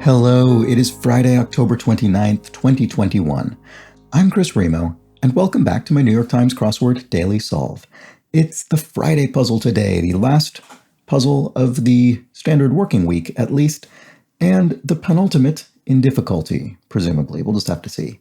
Hello, it is Friday, October 29th, 2021. I'm Chris Remo, and welcome back to my New York Times Crossword Daily Solve. It's the Friday puzzle today, the last puzzle of the standard working week, at least, and the penultimate in difficulty, presumably. We'll just have to see.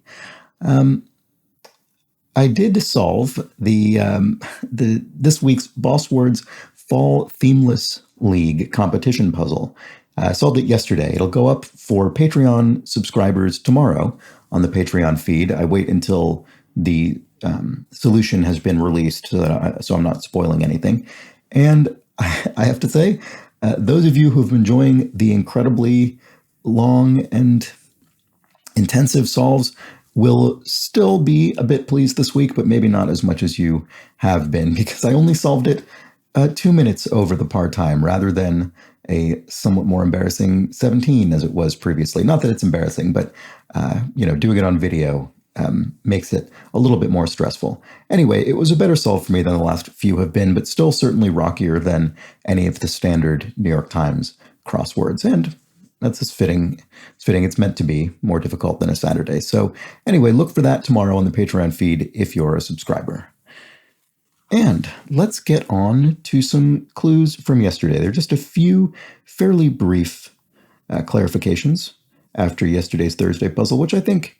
I did solve this week's Boss Words Fall Themeless League competition puzzle. I solved it yesterday. It'll go up for Patreon subscribers tomorrow on the Patreon feed. I wait until the solution has been released so I'm not spoiling anything. And I have to say, those of you who've been enjoying the incredibly long and intensive solves will still be a bit pleased this week, but maybe not as much as you have been, because I only solved it 2 minutes over the par time rather than a somewhat more embarrassing 17 as it was previously. Not that it's embarrassing, but doing it on video makes it a little bit more stressful. Anyway, it was a better solve for me than the last few have been, but still certainly rockier than any of the standard New York Times crosswords. And that's just fitting. It's fitting. It's meant to be more difficult than a Saturday. So anyway, look for that tomorrow on the Patreon feed if you're a subscriber. And let's get on to some clues from yesterday. There are just a few fairly brief clarifications after yesterday's Thursday puzzle, which I think,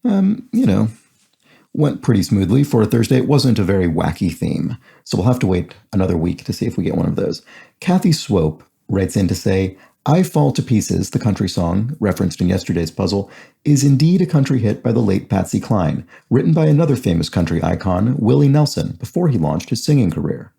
went pretty smoothly for a Thursday. It wasn't a very wacky theme, so we'll have to wait another week to see if we get one of those. Kathy Swope writes in to say, I Fall to Pieces, the country song referenced in yesterday's puzzle, is indeed a country hit by the late Patsy Cline, written by another famous country icon, Willie Nelson, before he launched his singing career.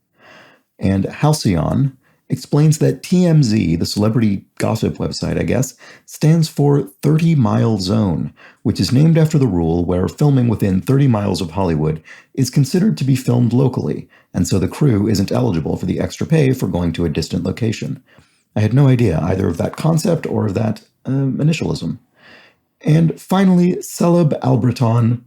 And Halcyon explains that TMZ, the celebrity gossip website, I guess, stands for 30 Mile Zone, which is named after the rule where filming within 30 miles of Hollywood is considered to be filmed locally, and so the crew isn't eligible for the extra pay for going to a distant location. I had no idea either of that concept or of that initialism. And finally, Celeb Albreton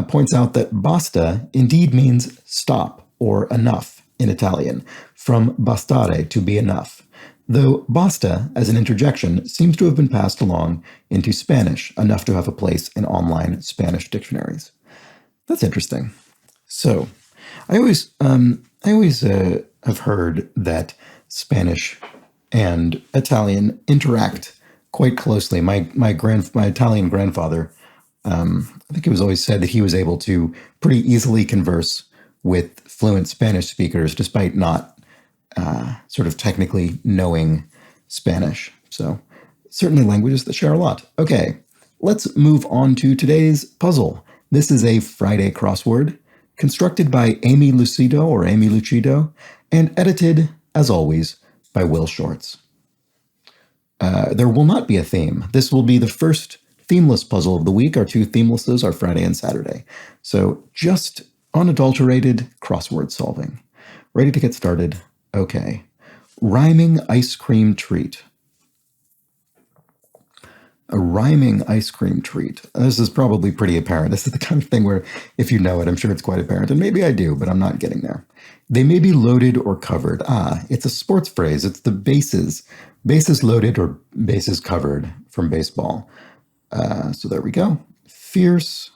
points out that basta indeed means stop or enough in Italian, from bastare, to be enough, though basta, as an interjection, seems to have been passed along into Spanish, enough to have a place in online Spanish dictionaries. That's interesting. So, I always have heard that Spanish and Italian interact quite closely. My Italian grandfather, I think it was always said that he was able to pretty easily converse with fluent Spanish speakers, despite not sort of technically knowing Spanish. So certainly languages that share a lot. Okay, let's move on to today's puzzle. This is a Friday crossword constructed by Amy Lucido, and edited, as always, by Will Shorts. There will not be a theme. This will be the first themeless puzzle of the week. Our two themelesses are Friday and Saturday. So just unadulterated crossword solving. Ready to get started? Okay. Rhyming ice cream treat. A rhyming ice cream treat. This is probably pretty apparent. This is the kind of thing where if you know it, I'm sure it's quite apparent. And maybe I do, but I'm not getting there. They may be loaded or covered. It's a sports phrase. It's the bases. Bases loaded or bases covered from baseball. So there we go. Fierce.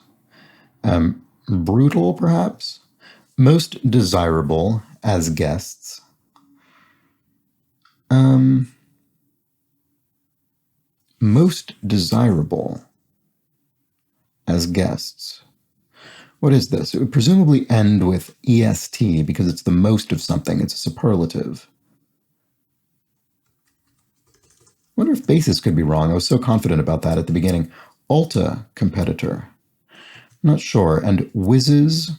Brutal, perhaps. Most desirable as guests. Most desirable as guests. What is this? It would presumably end with EST because it's the most of something. It's a superlative. I wonder if bases could be wrong. I was so confident about that at the beginning. Alta competitor. I'm not sure. And whizzes.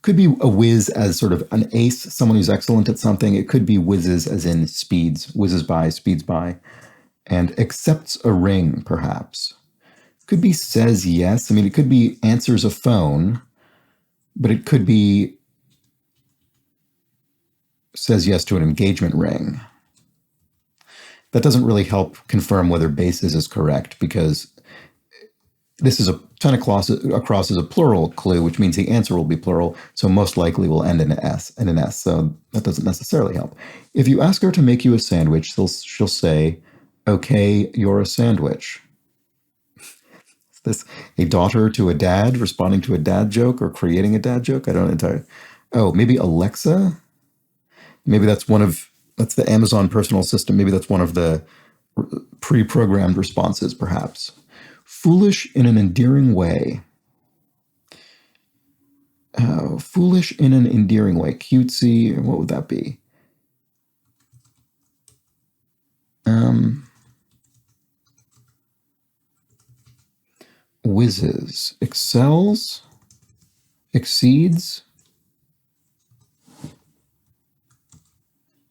Could be a whiz as sort of an ace, someone who's excellent at something. It could be whizzes as in speeds. Whizzes by, speeds by. And accepts a ring, perhaps. Could be says yes. I mean, it could be answers a phone, but it could be says yes to an engagement ring. That doesn't really help confirm whether bases is correct, because this is a ton across is a plural clue, which means the answer will be plural, so most likely will end in an S, so that doesn't necessarily help. If you ask her to make you a sandwich, she'll say, Okay, you're a sandwich. Is this a daughter to a dad responding to a dad joke or creating a dad joke? I don't entirely. Oh, maybe Alexa? Maybe that's the Amazon personal system. Maybe that's one of the pre-programmed responses, perhaps. Foolish in an endearing way. Oh, foolish in an endearing way. Cutesy. What would that be? Whizzes. Excels? Exceeds?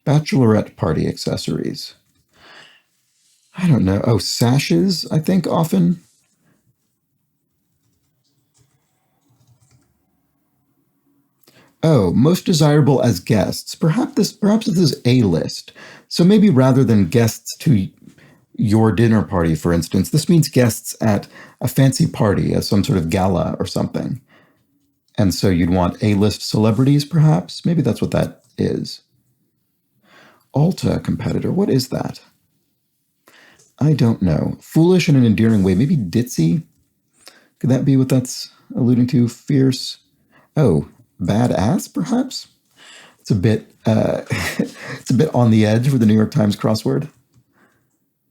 Bachelorette party accessories. I don't know. Oh, sashes, I think, often. Oh, most desirable as guests. Perhaps this is a list. So maybe rather than guests to your dinner party, for instance, this means guests at a fancy party, as some sort of gala or something. And so you'd want A-list celebrities, perhaps? Maybe that's what that is. Alta competitor, what is that? I don't know. Foolish in an endearing way, maybe ditzy? Could that be what that's alluding to? Fierce? Oh, badass, perhaps? It's a bit it's a bit on the edge for the New York Times crossword.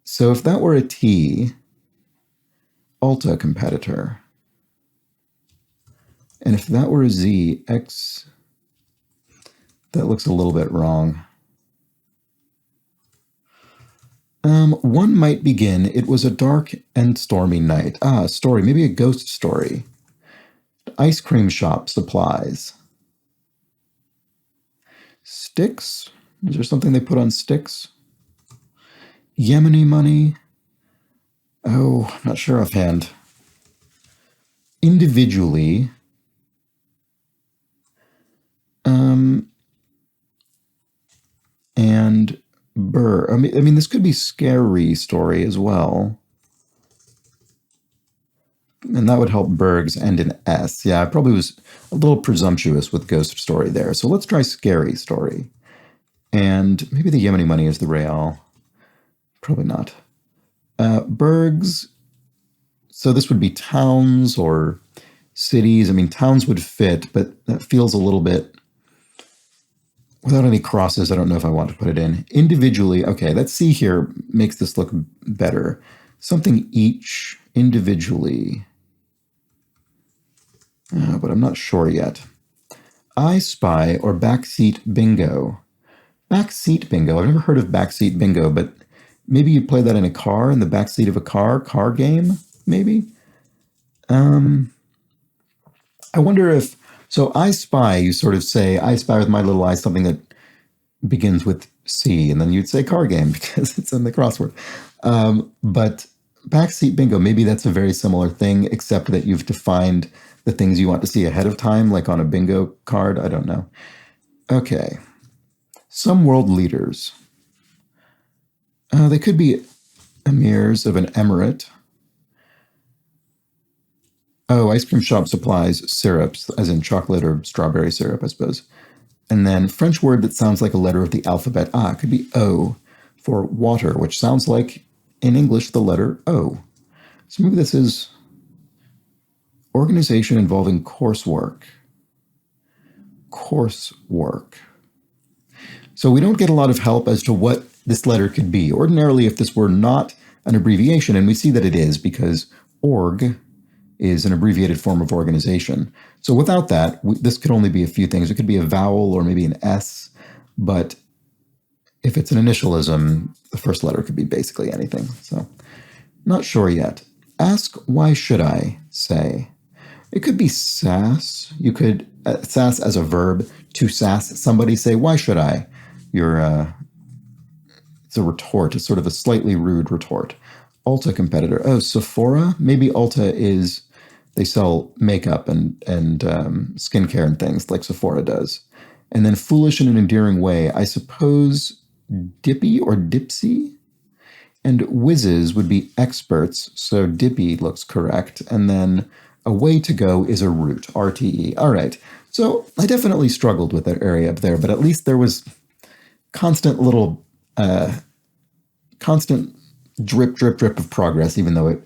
So if that were a T, Alta competitor. And if that were a Z, X, that looks a little bit wrong. One might begin, it was a dark and stormy night. Ah, story, maybe a ghost story. Ice cream shop supplies. Sticks? Is there something they put on sticks? Yemeni money? Oh, I'm not sure offhand. Individually. And Burr. I mean, this could be scary story as well. And that would help Berg's end in S. Yeah, I probably was a little presumptuous with ghost story there. So let's try scary story. And maybe the Yemeni money is the real. Probably not. Berg's. So this would be towns or cities. I mean, towns would fit, but that feels a little bit... Without any crosses, I don't know if I want to put it in. Individually, okay, let's see here makes this look better. Something each individually. But I'm not sure yet. I Spy or Backseat Bingo. Backseat Bingo. I've never heard of Backseat Bingo, but maybe you play that in a car, in the backseat of a car game, maybe? I wonder if... So I Spy, you sort of say, I spy with my little eye something that begins with C, and then you'd say car game because it's in the crossword. But Backseat Bingo, maybe that's a very similar thing, except that you've defined the things you want to see ahead of time, like on a bingo card. I don't know. Okay. Some world leaders. They could be emirs of an emirate. Oh, ice cream shop supplies syrups, as in chocolate or strawberry syrup, I suppose. And then French word that sounds like a letter of the alphabet. Ah, it could be O for water, which sounds like, in English, the letter O. So maybe this is organization involving coursework. Coursework. So we don't get a lot of help as to what this letter could be. Ordinarily, if this were not an abbreviation, and we see that it is because org is an abbreviated form of organization. So without that, this could only be a few things. It could be a vowel or maybe an S, but if it's an initialism, the first letter could be basically anything. So not sure yet. Ask why should I say. It could be sass. You could, sass as a verb, to sass somebody, say, why should I? It's a retort. It's sort of a slightly rude retort. Ulta competitor. Oh, Sephora? Maybe Ulta is, they sell makeup and skincare and things like Sephora does. And then foolish in an endearing way, I suppose dippy or dipsy? And whizzes would be experts, so dippy looks correct. And then a way to go is a route, RTE. All right, so I definitely struggled with that area up there, but at least there was constant little, constant drip, drip, drip of progress, even though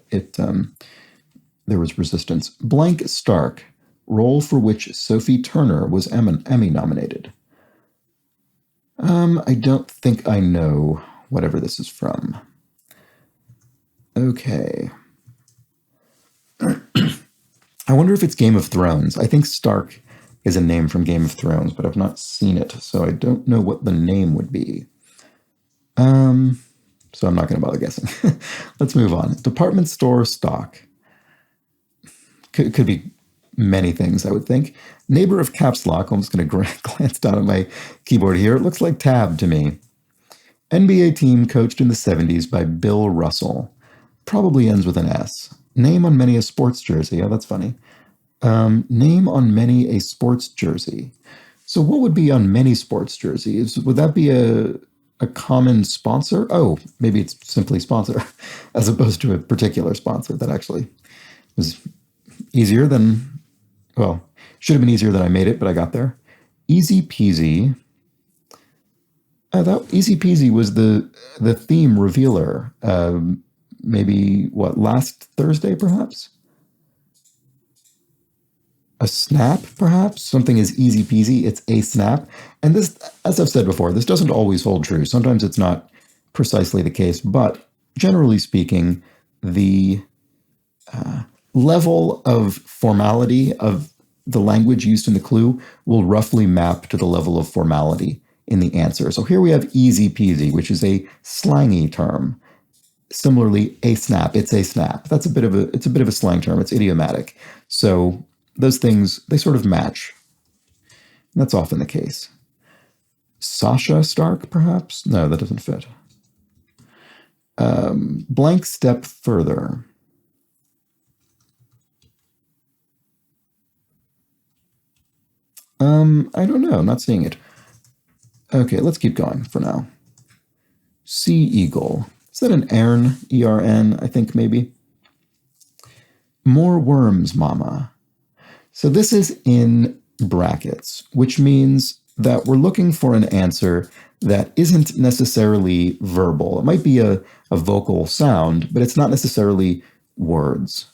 there was resistance. Blank Stark, role for which Sophie Turner was Emmy nominated. I don't think I know whatever this is from. Okay. I wonder if it's Game of Thrones. I think Stark is a name from Game of Thrones, but I've not seen it, so I don't know what the name would be. So I'm not going to bother guessing. Let's move on. Department store stock. Could be many things, I would think. Neighbor of caps lock. I'm just going to glance down at my keyboard here. It looks like tab to me. NBA team coached in the 70s by Bill Russell. Probably ends with an S. Name on many a sports jersey. Oh, that's funny. Name on many a sports jersey. So what would be on many sports jerseys? Would that be a common sponsor? Oh, maybe it's simply sponsor as opposed to a particular sponsor. That actually was easier than, well, should have been easier than I made it, but I got there. Easy peasy. That Easy peasy was the theme revealer. Maybe last Thursday, perhaps? A snap, perhaps? Something is easy peasy, it's a snap. And this, as I've said before, this doesn't always hold true. Sometimes it's not precisely the case, but generally speaking, the level of formality of the language used in the clue will roughly map to the level of formality in the answer. So here we have easy peasy, which is a slangy term. Similarly, a snap, it's a snap. It's a bit of a slang term. It's idiomatic. So those things, they sort of match. That's often the case. Sasha Stark, perhaps? No, that doesn't fit. Blank step further. I don't know. I'm not seeing it. Okay, let's keep going for now. Sea eagle. Is that an Ern? E-R-N, I think maybe. More worms, mama. So this is in brackets, which means that we're looking for an answer that isn't necessarily verbal. It might be a vocal sound, but it's not necessarily words.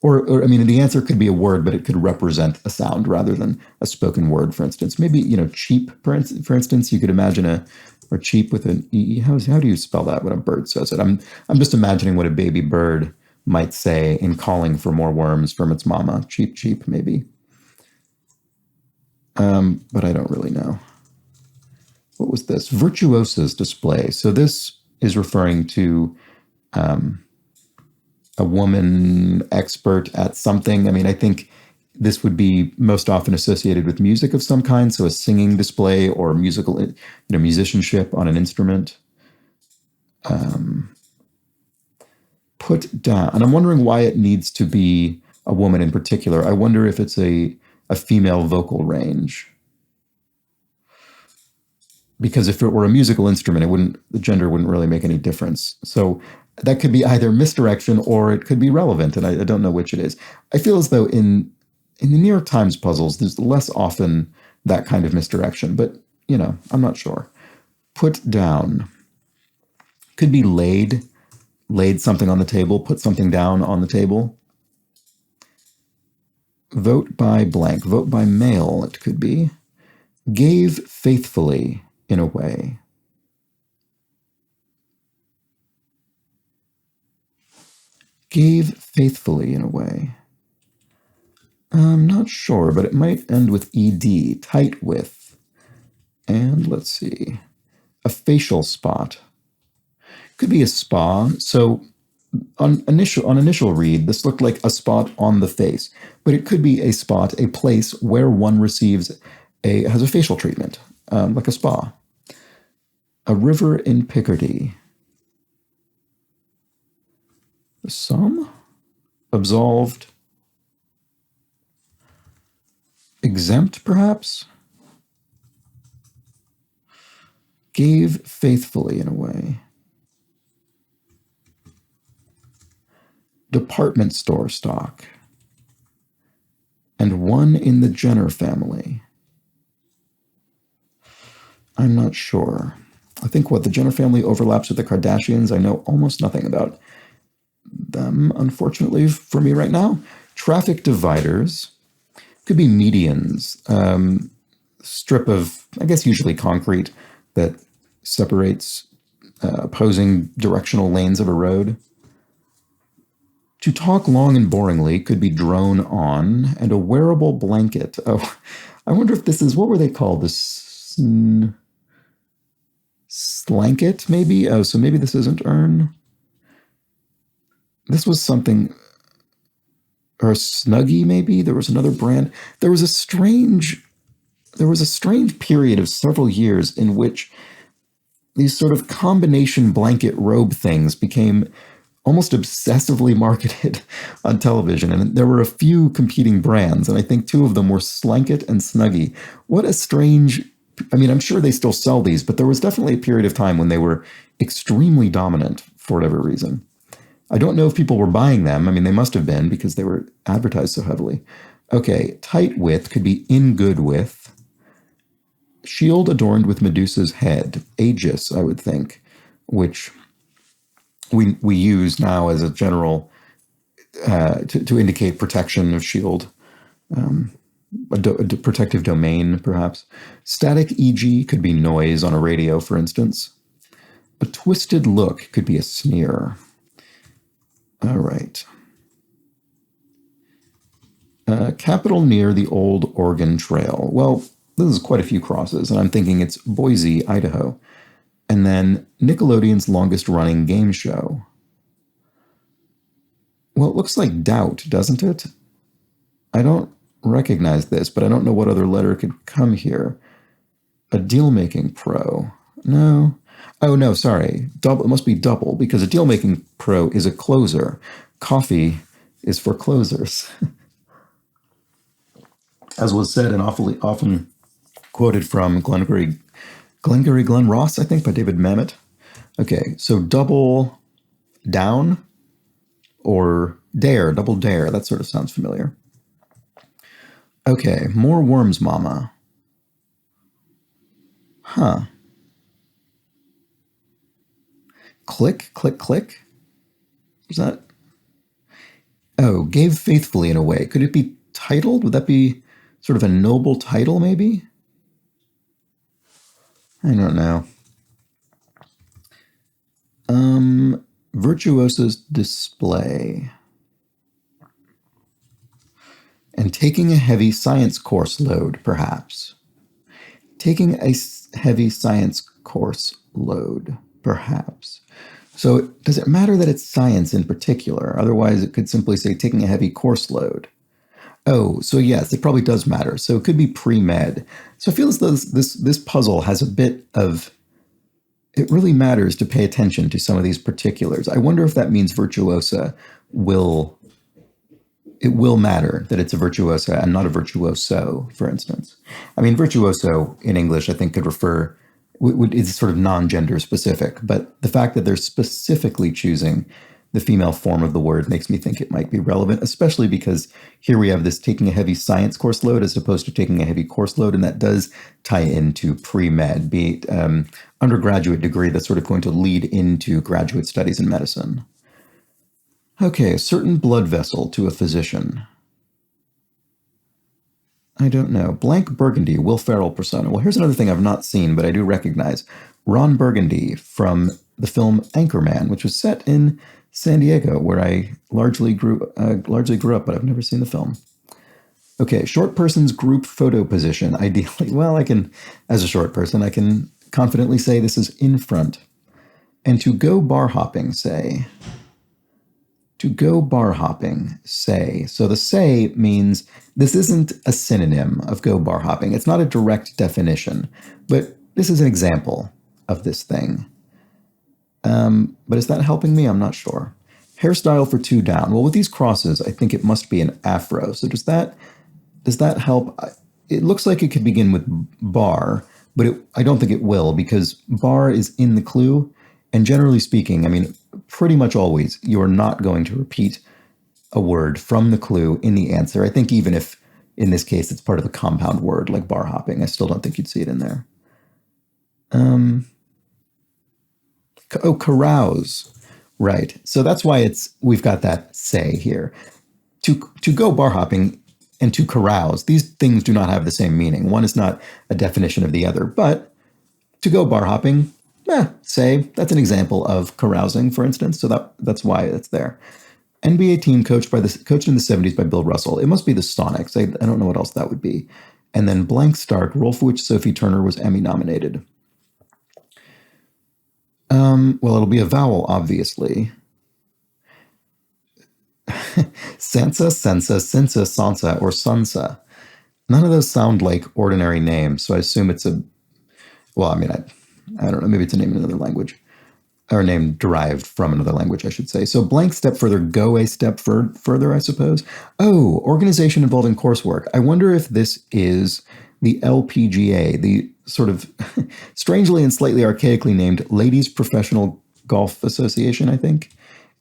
Or, I mean, the answer could be a word, but it could represent a sound rather than a spoken word, for instance. Maybe, cheap, for instance, you could imagine or cheap with an E. How do you spell that when a bird says it? I'm just imagining what a baby bird might say in calling for more worms from its mama. Cheep, cheep, maybe. But I don't really know. What was this? Virtuosa's display. So this is referring to a woman expert at something. I mean, I think this would be most often associated with music of some kind, so a singing display or musical, musicianship on an instrument. Put down, and I'm wondering why it needs to be a woman in particular. I wonder if it's a female vocal range. Because if it were a musical instrument, the gender wouldn't really make any difference. So that could be either misdirection or it could be relevant, and I don't know which it is. I feel as though in the New York Times puzzles, there's less often that kind of misdirection, but, I'm not sure. Put down. Could be laid something on the table, put something down on the table. Vote by blank, vote by mail, it could be. Gave faithfully, in a way. Gave faithfully, in a way. I'm not sure, but it might end with ed, tight with. And let's see, a facial spot. Could be a spa. So on initial read, this looked like a spot on the face, but it could be a spot, a place where one has a facial treatment, like a spa. A river in Picardy. Some? Absolved. Exempt, perhaps? Gave faithfully, in a way. Department store stock. And one in the Jenner family. I'm not sure. I think what the Jenner family overlaps with the Kardashians. I know almost nothing about them, unfortunately, for me right now. Traffic dividers could be medians. Strip of, I guess, usually concrete that separates opposing directional lanes of a road. To talk long and boringly could be drone on, and a wearable blanket. Oh, I wonder if this is, what were they called? This slanket, maybe? Oh, so maybe this isn't earn. This was something, or a Snuggie, maybe? There was another brand. There was a strange period of several years in which these sort of combination blanket robe things became almost obsessively marketed on television. And there were a few competing brands, and I think two of them were Slanket and Snuggie. What a strange, I mean, I'm sure they still sell these, but there was definitely a period of time when they were extremely dominant for whatever reason. I don't know if people were buying them. I mean, they must have been because they were advertised so heavily. Okay, tight with could be in good with. Shield adorned with Medusa's head. Aegis, I would think, which we use now as a general to indicate protection of shield. A protective domain, perhaps. Static EG could be noise on a radio, for instance. A twisted look could be a sneer. All right. Capital near the old Oregon Trail. Well, this is quite a few crosses, and I'm thinking it's Boise, Idaho. And then Nickelodeon's longest running game show. Well, it looks like Doubt, doesn't it? I don't recognize this, but I don't know what other letter could come here. A deal-making pro. No. Oh, no, sorry. Double. It must be double, because a deal-making pro is a closer. Coffee is for closers. As was said and often quoted from Glengarry Glen Ross, I think, by David Mamet. Okay, so double down or dare, double dare. That sort of sounds familiar. Okay, more worms, mama. Huh. Click, click, click. Is that? Oh, gave faithfully in a way. Could it be titled? Would that be sort of a noble title, maybe? I don't know. Virtuoso's display. And taking a heavy science course load, perhaps. Taking a heavy science course load, perhaps. So does it matter that it's science in particular? Otherwise, it could simply say taking a heavy course load. Oh, so yes, it probably does matter. So it could be pre-med. So I feel as though this puzzle has a bit of, it really matters to pay attention to some of these particulars. I wonder if that means virtuosa will matter that it's a virtuosa and not a virtuoso, for instance. I mean, virtuoso in English, I think, could refer, is sort of non-gender specific, but the fact that they're specifically choosing the female form of the word makes me think it might be relevant, especially because here we have this taking a heavy science course load as opposed to taking a heavy course load, and that does tie into pre-med, be it undergraduate degree that's sort of going to lead into graduate studies in medicine. Okay, a certain blood vessel to a physician. I don't know. Blank Burgundy, Will Ferrell persona. Well, here's another thing I've not seen, but I do recognize. Ron Burgundy from the film Anchorman, which was set in San Diego, where I largely grew up, but I've never seen the film. Okay, short person's group photo position, ideally. Well, I can, as a short person, I can confidently say this is in front. And to go bar hopping, say. To go bar hopping, say. So the say means this isn't a synonym of go bar hopping. It's not a direct definition, but this is an example of this thing. But is that helping me? I'm not sure. Hairstyle for two down. Well, with these crosses, I think it must be an afro. So does that help? It looks like it could begin with bar, but I don't think it will, because bar is in the clue. And generally speaking, I mean, pretty much always, you're not going to repeat a word from the clue in the answer. I think even if, in this case, it's part of a compound word like bar hopping, I still don't think you'd see it in there. Oh, carouse. Right. So that's why we've got that say here. To go bar hopping and to carouse, these things do not have the same meaning. One is not a definition of the other, but to go bar hopping, say that's an example of carousing, for instance. So that's why it's there. NBA team coached in the 70s by Bill Russell. It must be the Sonics. I don't know what else that would be. And then blank Stark, role for which Sophie Turner was Emmy nominated. Well, it'll be a vowel, obviously. Sansa, Sensa, Sinsa, Sansa, or Sansa. None of those sound like ordinary names, so I assume it's well, I mean, I don't know, maybe it's a name in another language. Or name derived from another language, I should say. So blank step further, go a step further, I suppose. Oh, organization involving coursework. I wonder if this is the LPGA, the sort of strangely and slightly archaically named Ladies Professional Golf Association, I think.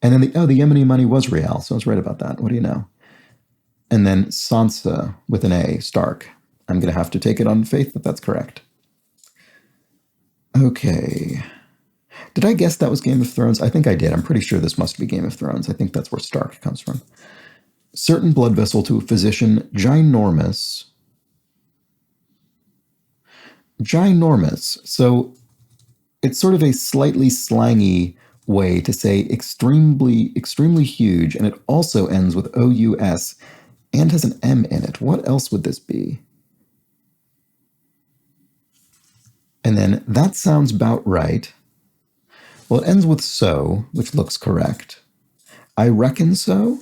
And then the Yemeni money was real, so I was right about that. What do you know? And then Sansa with an A, Stark. I'm going to have to take it on faith that that's correct. Okay. Did I guess that was Game of Thrones? I think I did. I'm pretty sure this must be Game of Thrones. I think that's where Stark comes from. Certain blood vessel to a physician, ginormous. Ginormous. So it's sort of a slightly slangy way to say extremely, extremely huge, and it also ends with O-U-S and has an M in it. What else would this be? And then that sounds about right. Well, it ends with so, which looks correct. I reckon so.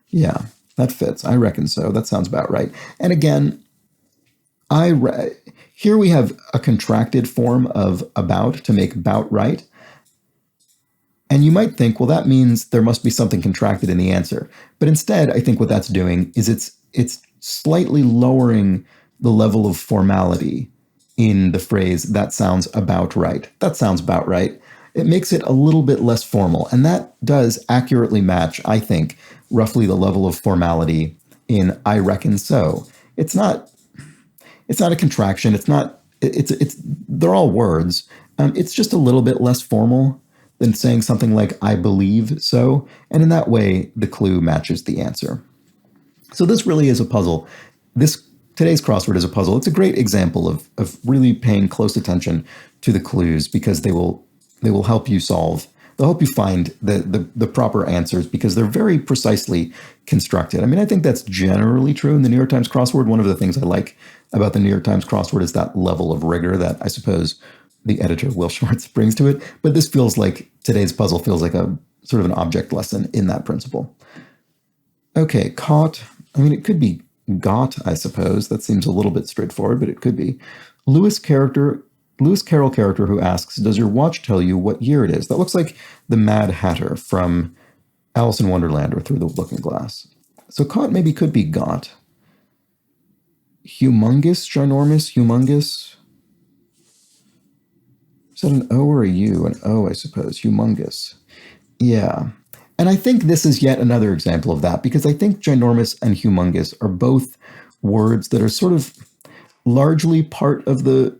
Yeah, that fits. I reckon so. That sounds about right. And again, here we have a contracted form of about to make about right. And you might think, well, that means there must be something contracted in the answer. But instead, I think what that's doing is it's slightly lowering the level of formality in the phrase, that sounds about right. That sounds about right. It makes it a little bit less formal. And that does accurately match, I think, roughly the level of formality in I reckon so. It's not a contraction. They're all words. It's just a little bit less formal than saying something like I believe so. And in that way, the clue matches the answer. So this really is a puzzle. Today's crossword is a puzzle. It's a great example of really paying close attention to the clues because they will help you solve. They'll help you find the proper answers because they're very precisely constructed. I mean, I think that's generally true in the New York Times crossword. One of the things I like about the New York Times crossword is that level of rigor that I suppose the editor, Will Schwartz, brings to it. But this feels like today's puzzle feels like a sort of an object lesson in that principle. Okay, caught. I mean, it could be got, I suppose. That seems a little bit straightforward, but it could be. Lewis Carroll character who asks, does your watch tell you what year it is? That looks like the Mad Hatter from Alice in Wonderland or Through the Looking Glass. So caught maybe could be got. Humongous, ginormous, humongous. Is that an O or a U? An O, I suppose. Humongous. Yeah. And I think this is yet another example of that because I think ginormous and humongous are both words that are sort of largely part of the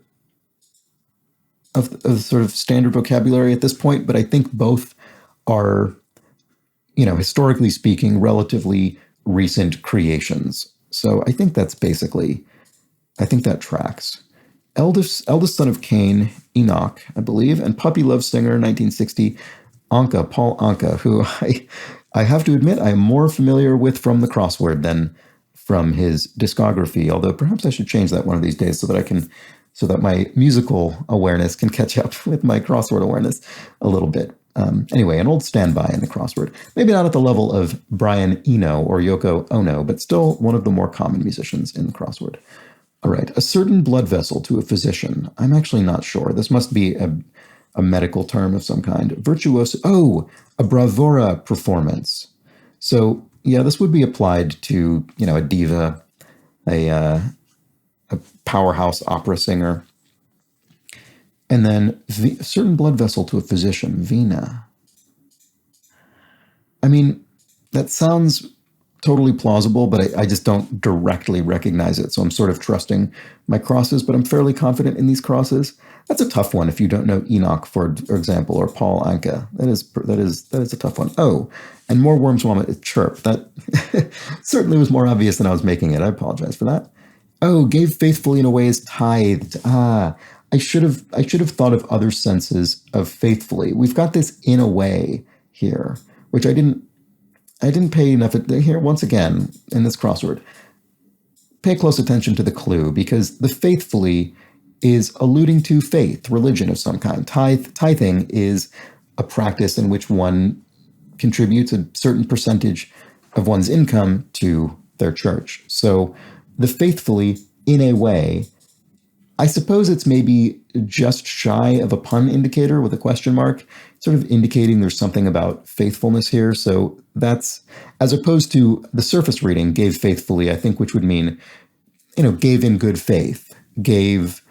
sort of standard vocabulary at this point, but I think both are, historically speaking, relatively recent creations. So I think that tracks. Eldest son of Cain, Enoch, I believe, and Puppy Love Singer, 1960, Anka, Paul Anka, who I have to admit I am more familiar with from the crossword than from his discography, although perhaps I should change that one of these days so that my musical awareness can catch up with my crossword awareness a little bit. Anyway, an old standby in the crossword. Maybe not at the level of Brian Eno or Yoko Ono, but still one of the more common musicians in the crossword. All right, a certain blood vessel to a physician. I'm actually not sure. This must be a medical term of some kind. Virtuoso. Oh, a bravura performance. So yeah, this would be applied to, a diva, a powerhouse opera singer. And then a certain blood vessel to a physician, vena. I mean, that sounds totally plausible, but I just don't directly recognize it. So I'm sort of trusting my crosses, but I'm fairly confident in these crosses. That's a tough one if you don't know Enoch, for example, or Paul Anka. That is a tough one. Oh, and more worms vomit is chirp. That certainly was more obvious than I was making it. I apologize for that. Oh, gave faithfully in a way is tithed. I should have thought of other senses of faithfully. We've got this in a way here, which I didn't pay enough here once again in this crossword. Pay close attention to the clue, because the faithfully is alluding to faith, religion of some kind. Tithing is a practice in which one contributes a certain percentage of one's income to their church. So the faithfully, in a way, I suppose it's maybe just shy of a pun indicator with a question mark, sort of indicating there's something about faithfulness here. So that's, as opposed to the surface reading, gave faithfully, I think, which would mean, gave in good faith, gave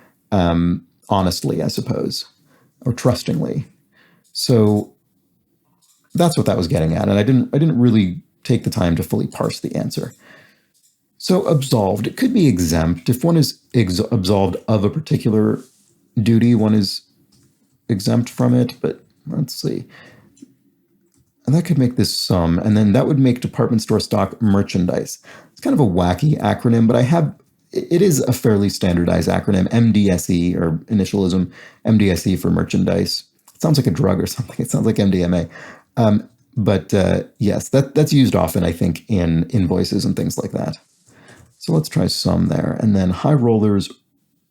honestly, I suppose, or trustingly. So that's what that was getting at. And I didn't really take the time to fully parse the answer. So absolved, it could be exempt. If one is absolved of a particular duty, one is exempt from it. But let's see. And that could make this some. And then that would make department store stock merchandise. It's kind of a wacky acronym, but it is a fairly standardized acronym, MDSE, or initialism, MDSE for merchandise. It sounds like a drug or something. It sounds like MDMA. But yes, that's used often, I think, in invoices and things like that. So let's try some there. And then high rollers,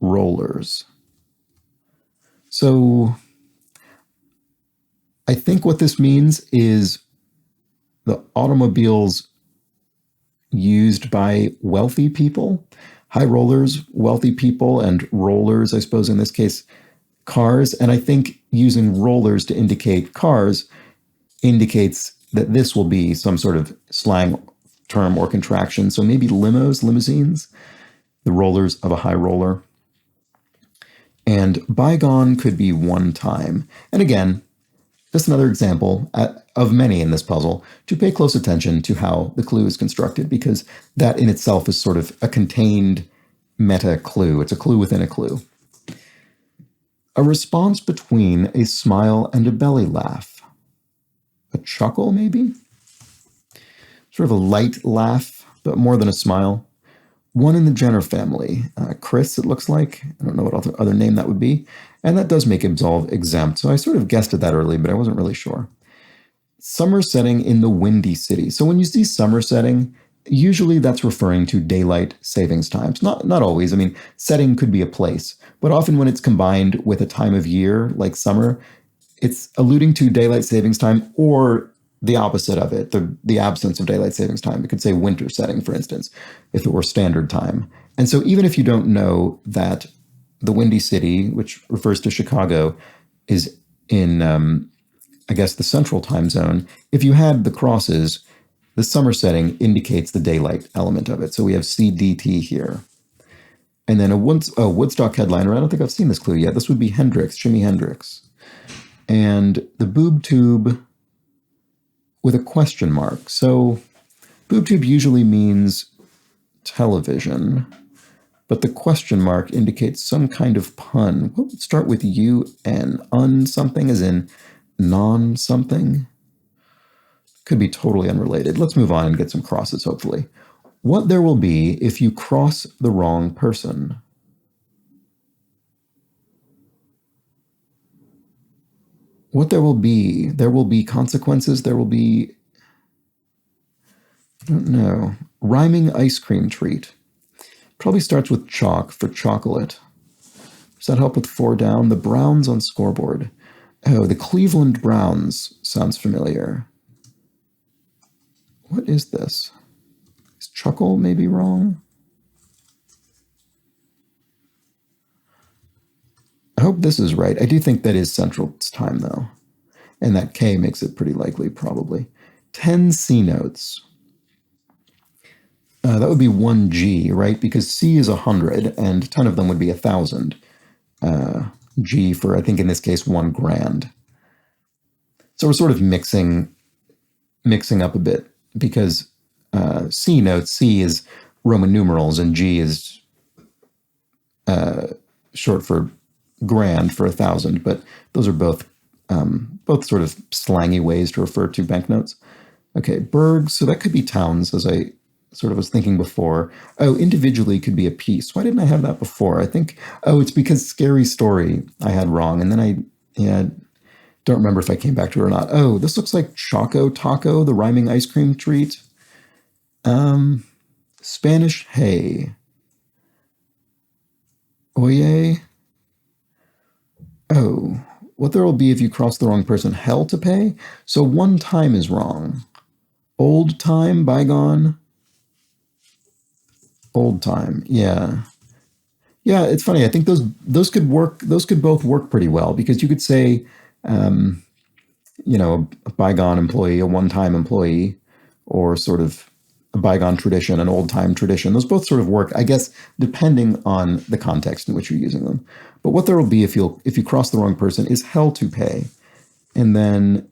rollers. So I think what this means is the automobiles used by wealthy people. High rollers, wealthy people, and rollers, I suppose in this case, cars. And I think using rollers to indicate cars indicates that this will be some sort of slang term or contraction. So maybe limousines, the rollers of a high roller. And bygone could be one time. And again, just another example of many in this puzzle to pay close attention to how the clue is constructed, because that in itself is sort of a contained meta clue. It's a clue within a clue. A response between a smile and a belly laugh. A chuckle, maybe? Sort of a light laugh, but more than a smile. One in the Jenner family. Chris, it looks like. I don't know what other name that would be. And that does make absolve exempt. So I sort of guessed at that early, but I wasn't really sure. Summer setting in the Windy City. So when you see summer setting, usually that's referring to daylight savings times. Not always. I mean, setting could be a place. But often when it's combined with a time of year, like summer, it's alluding to daylight savings time or the opposite of it, the absence of daylight savings time. It could say winter setting, for instance, if it were standard time. And so even if you don't know that the Windy City, which refers to Chicago, is in, I guess, the central time zone, if you had the crosses, the summer setting indicates the daylight element of it. So we have CDT here. And then a Woodstock headliner. I don't think I've seen this clue yet. This would be Hendrix, Jimi Hendrix. And the boob tube with a question mark. So boob tube usually means television, but the question mark indicates some kind of pun. What would start with un something, as in non something? Could be totally unrelated. Let's move on and get some crosses, hopefully. What there will be if you cross the wrong person. What there will be consequences, there will be, I don't know, rhyming ice cream treat. Probably starts with chalk for chocolate. Does that help with 4 down? The Browns on scoreboard. Oh, the Cleveland Browns sounds familiar. What is this? Is chuckle maybe wrong? I hope this is right. I do think that is Central Time, though. And that K makes it pretty likely, probably. 10 C notes. That would be 1 G, right? Because C is 100, and 10 of them would be 1,000. G for, I think in this case, 1 grand. So we're sort of mixing up a bit, because C notes. C is Roman numerals, and G is short for grand for 1,000. But those are both sort of slangy ways to refer to banknotes. Okay, burgs. So that could be towns, as I sort of was thinking before. Oh, individually could be a piece. Why didn't I have that before? I think, it's because scary story I had wrong. And then don't remember if I came back to it or not. Oh, this looks like Choco Taco, the rhyming ice cream treat. Spanish hay. Oye. Oh, what there will be if you cross the wrong person. Hell to pay? So one time is wrong. Old time, bygone. Old time, yeah. Yeah, it's funny. I think those could work. Those could both work pretty well because you could say, a bygone employee, a one-time employee, or sort of a bygone tradition, an old-time tradition. Those both sort of work, I guess, depending on the context in which you're using them. But what there will be if you cross the wrong person is hell to pay, and then.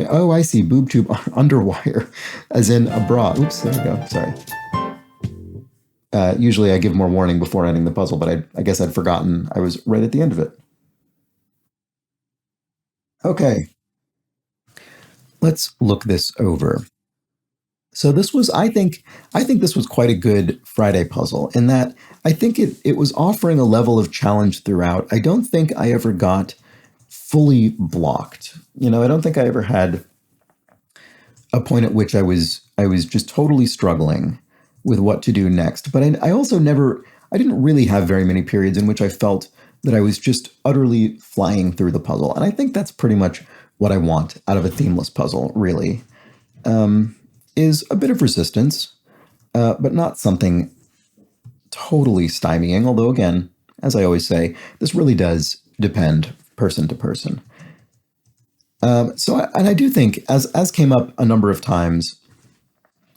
Oh, I see. Boob tube underwire, as in a bra. Oops, there we go. Sorry. Usually I give more warning before ending the puzzle, but I guess I'd forgotten I was right at the end of it. Okay. Let's look this over. So this was, I think this was quite a good Friday puzzle in that I think it was offering a level of challenge throughout. I don't think I ever got fully blocked. I don't think I ever had a point at which I was just totally struggling with what to do next. But I also I didn't really have very many periods in which I felt that I was just utterly flying through the puzzle. And I think that's pretty much what I want out of a themeless puzzle, really, is a bit of resistance, but not something totally stymieing. Although, again, as I always say, this really does depend person to person. I do think, as came up a number of times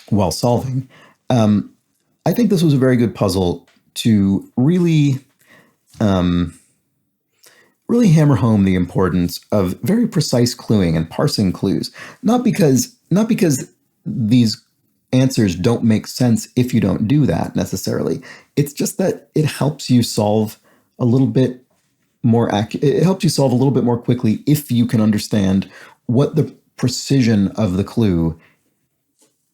while solving, I think this was a very good puzzle to really, really hammer home the importance of very precise cluing and parsing clues. Not because these answers don't make sense if you don't do that necessarily. It's just that it helps you solve a little bit more it helps you solve a little bit more quickly if you can understand what the precision of the clue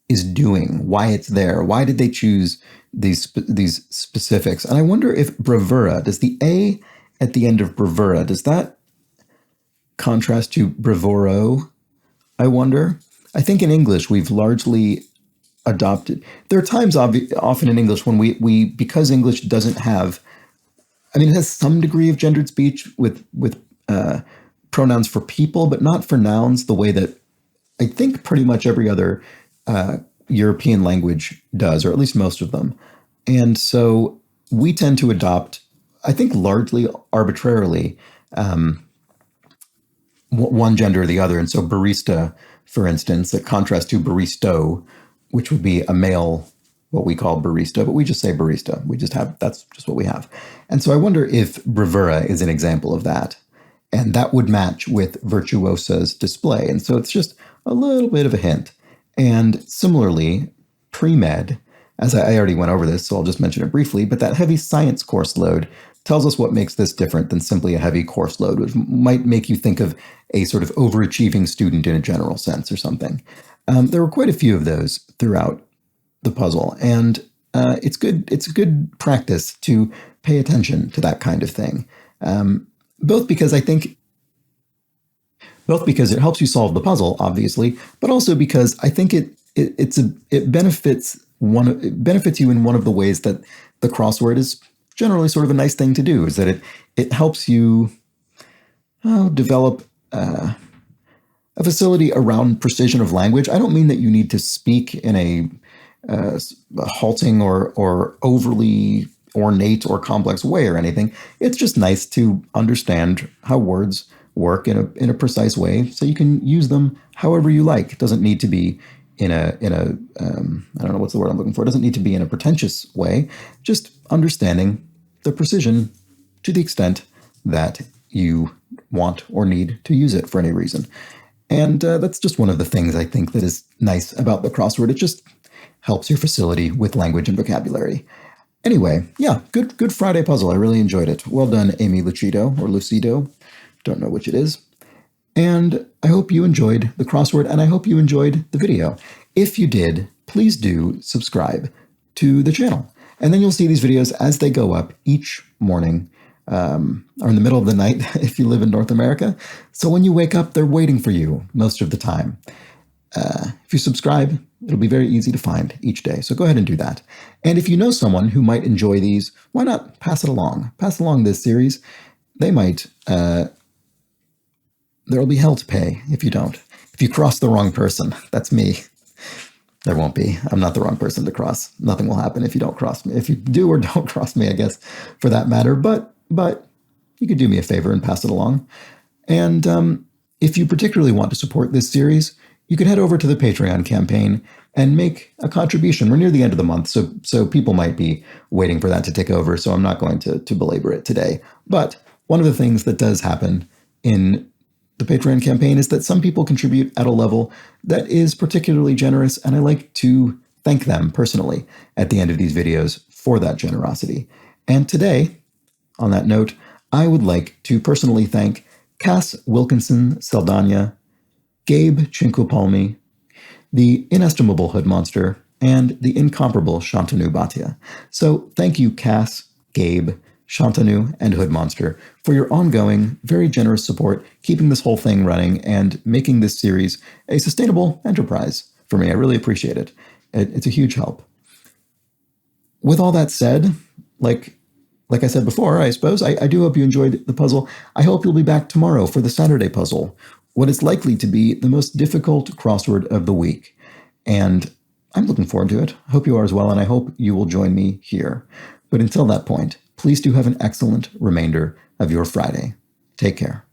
is doing, why it's there, why did they choose these specifics. And I wonder if bravura, does the A at the end of bravura, does that contrast to bravoro? I wonder. I think in English we've largely adopted. There are times often in English when we because English doesn't have, it has some degree of gendered speech with pronouns for people, but not for nouns the way that I think pretty much every other European language does, or at least most of them. And so we tend to adopt, I think largely arbitrarily, one gender or the other. And so barista, for instance, that contrasts to baristo, which would be a male, what we call barista, but we just say barista. That's just what we have. And so I wonder if bravura is an example of that. And that would match with virtuosa's display. And so it's just a little bit of a hint. And similarly, pre-med, as I already went over this, so I'll just mention it briefly, but that heavy science course load tells us what makes this different than simply a heavy course load, which might make you think of a sort of overachieving student in a general sense or something. There were quite a few of those throughout the puzzle, and it's a good practice to pay attention to that kind of thing, both because it helps you solve the puzzle, obviously, but also because I think it benefits you in one of the ways that the crossword is generally sort of a nice thing to do, is that it helps you develop a facility around precision of language. I don't mean that you need to speak in a halting or overly ornate or complex way or anything. It's just nice to understand how words work in a precise way, so you can use them however you like. It doesn't need to be in a I don't know what's the word I'm looking for. It doesn't need to be in a pretentious way. Just understanding the precision to the extent that you want or need to use it for any reason. And that's just one of the things I think that is nice about the crossword. It just helps your facility with language and vocabulary. Anyway, yeah, good Friday puzzle. I really enjoyed it. Well done, Amy Lucido, or Lucido. Don't know which it is. And I hope you enjoyed the crossword, and I hope you enjoyed the video. If you did, please do subscribe to the channel. And then you'll see these videos as they go up each morning, or in the middle of the night if you live in North America. So when you wake up, they're waiting for you most of the time. If you subscribe, it'll be very easy to find each day. So go ahead and do that. And if you know someone who might enjoy these, why not pass it along? Pass along this series. They might, there'll be hell to pay if you don't. If you cross the wrong person, that's me. There won't be. I'm not the wrong person to cross. Nothing will happen if you don't cross me. If you do or don't cross me, I guess, for that matter. But you could do me a favor and pass it along. And if you particularly want to support this series, you can head over to the Patreon campaign and make a contribution. We're near the end of the month, so people might be waiting for that to take over, so I'm not going to belabor it today. But one of the things that does happen in the Patreon campaign is that some people contribute at a level that is particularly generous, and I like to thank them personally at the end of these videos for that generosity. And today, on that note, I would like to personally thank Cass Wilkinson Saldana, Gabe Chinkupalmi, the inestimable Hood Monster, and the incomparable Shantanu Bhatia. So thank you, Cass, Gabe, Shantanu, and Hood Monster for your ongoing, very generous support, keeping this whole thing running and making this series a sustainable enterprise for me. I really appreciate it. It's a huge help. With all that said, like I said before, I suppose, I do hope you enjoyed the puzzle. I hope you'll be back tomorrow for the Saturday puzzle, what is likely to be the most difficult crossword of the week. And I'm looking forward to it. I hope you are as well, and I hope you will join me here. But until that point, please do have an excellent remainder of your Friday. Take care.